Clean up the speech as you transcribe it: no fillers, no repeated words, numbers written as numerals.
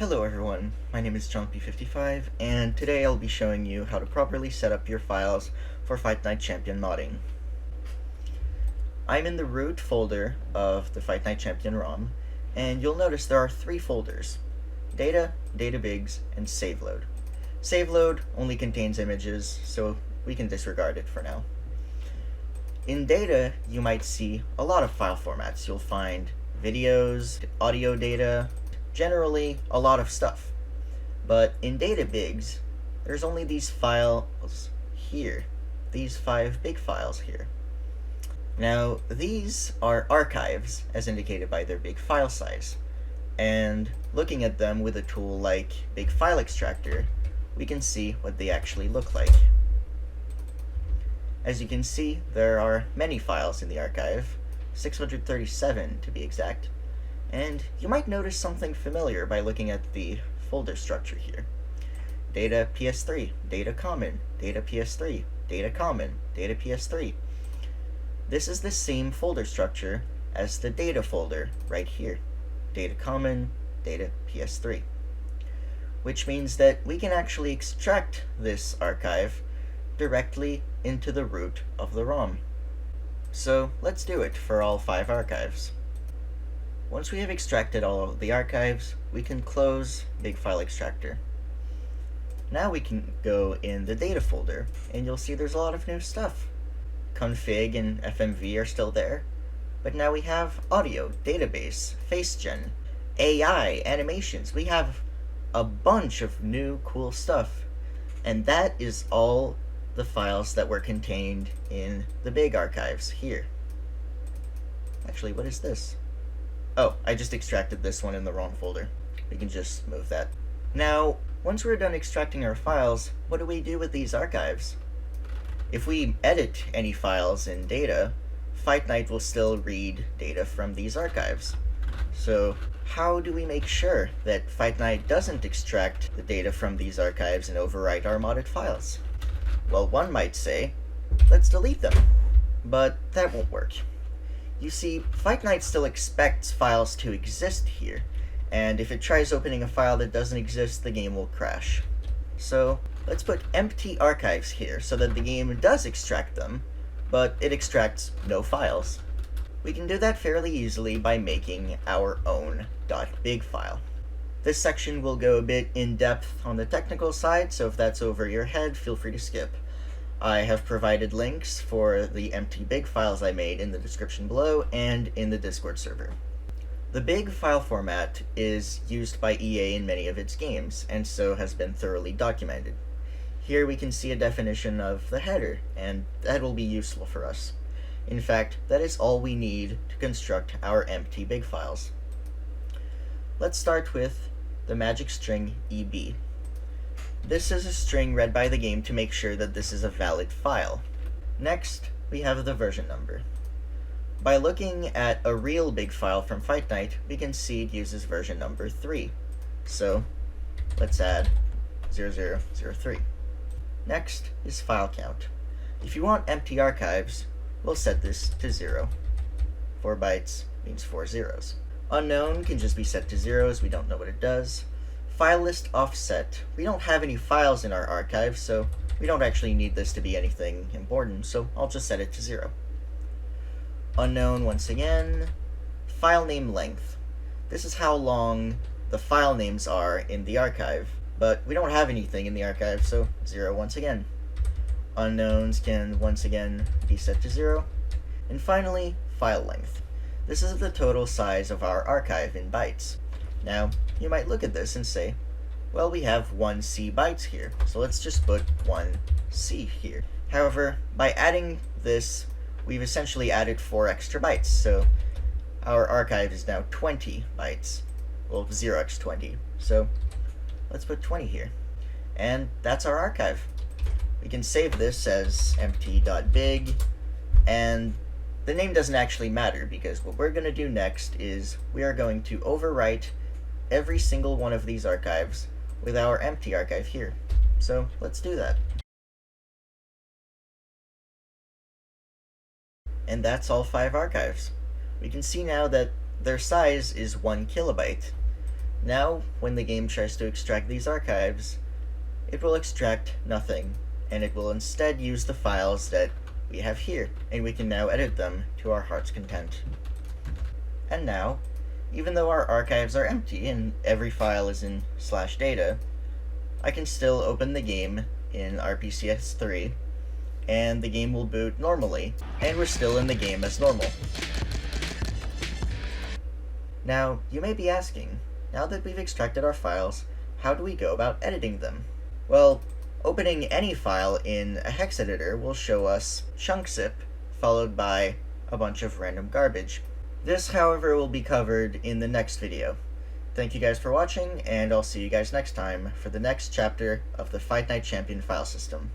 Hello everyone, my name is JohnP55, and today I'll be showing you how to properly set up your files for Fight Night Champion modding. I'm in the root folder of the Fight Night Champion ROM, and you'll notice there are three folders: Data, Databigs, and SaveLoad. SaveLoad only contains images, so we can disregard it for now. In Data, you might see a lot of file formats. You'll find videos, audio data, generally a lot of stuff. But in Databigs, there's only these files here, these 5 big files here. Now, these are archives, as indicated by their big file size, and looking at them with a tool like Big File Extractor, we can see what they actually look like. As you can see, there are many files in the archive, 637 to be exact, and you might notice something familiar by looking at the folder structure here. Data PS3, Data Common, Data PS3, Data Common, Data PS3. This is the same folder structure as the Data folder right here. Data Common, Data PS3. Which means that we can actually extract this archive directly into the root of the ROM. So let's do it for all 5 archives. Once we have extracted all of the archives, we can close Big File Extractor. Now we can go in the Data folder, and you'll see there's a lot of new stuff. Config and FMV are still there, but now we have audio, database, FaceGen, AI, animations. We have a bunch of new cool stuff, and that is all the files that were contained in the big archives here. Actually, what is this? Oh, I just extracted this one in the wrong folder. We can just move that. Now, once we're done extracting our files, what do we do with these archives? If we edit any files in Data, Fight Night will still read data from these archives. So, how do we make sure that Fight Night doesn't extract the data from these archives and overwrite our modded files? Well, one might say, let's delete them. But that won't work. You see, Fight Night still expects files to exist here, and if it tries opening a file that doesn't exist, the game will crash. So, let's put empty archives here so that the game does extract them, but it extracts no files. We can do that fairly easily by making our own .big file. This section will go a bit in depth on the technical side, so if that's over your head, feel free to skip. I have provided links for the empty big files I made in the description below and in the Discord server. The big file format is used by EA in many of its games, and so has been thoroughly documented. Here we can see a definition of the header, and that will be useful for us. In fact, that is all we need to construct our empty big files. Let's start with the magic string EB. This is a string read by the game to make sure that this is a valid file. Next, we have the version number. By looking at a real big file from Fight Night, we can see it uses version number 3. So, let's add 0003. Next is file count. If you want empty archives, we'll set this to 0. 4 bytes means 4 zeros. Unknown can just be set to zeros, we don't know what it does. File list offset. We don't have any files in our archive, so we don't actually need this to be anything important, so I'll just set it to 0. Unknown once again. File name length. This is how long the file names are in the archive, but we don't have anything in the archive, so 0 once again. Unknowns can once again be set to 0. And finally, file length. This is the total size of our archive in bytes. Now, you might look at this and say, well, we have 1C bytes here, so let's just put 1C here. However, by adding this, we've essentially added 4 extra bytes, so our archive is now 20 bytes. Well, 0x20, so let's put 20 here. And that's our archive. We can save this as empty.big, and the name doesn't actually matter, because what we're going to do next is we are going to overwrite every single one of these archives with our empty archive here. So let's do that. And that's all 5 archives. We can see now that their size is 1 kilobyte. Now, when the game tries to extract these archives, it will extract nothing, and it will instead use the files that we have here, and we can now edit them to our heart's content. And now, even though our archives are empty and every file is in /data, I can still open the game in RPCS3, and the game will boot normally, and we're still in the game as normal. Now, you may be asking, now that we've extracted our files, how do we go about editing them? Well, opening any file in a hex editor will show us chunkszip, followed by a bunch of random garbage. This, however, will be covered in the next video. Thank you guys for watching, and I'll see you guys next time for the next chapter of the Fight Night Champion file system.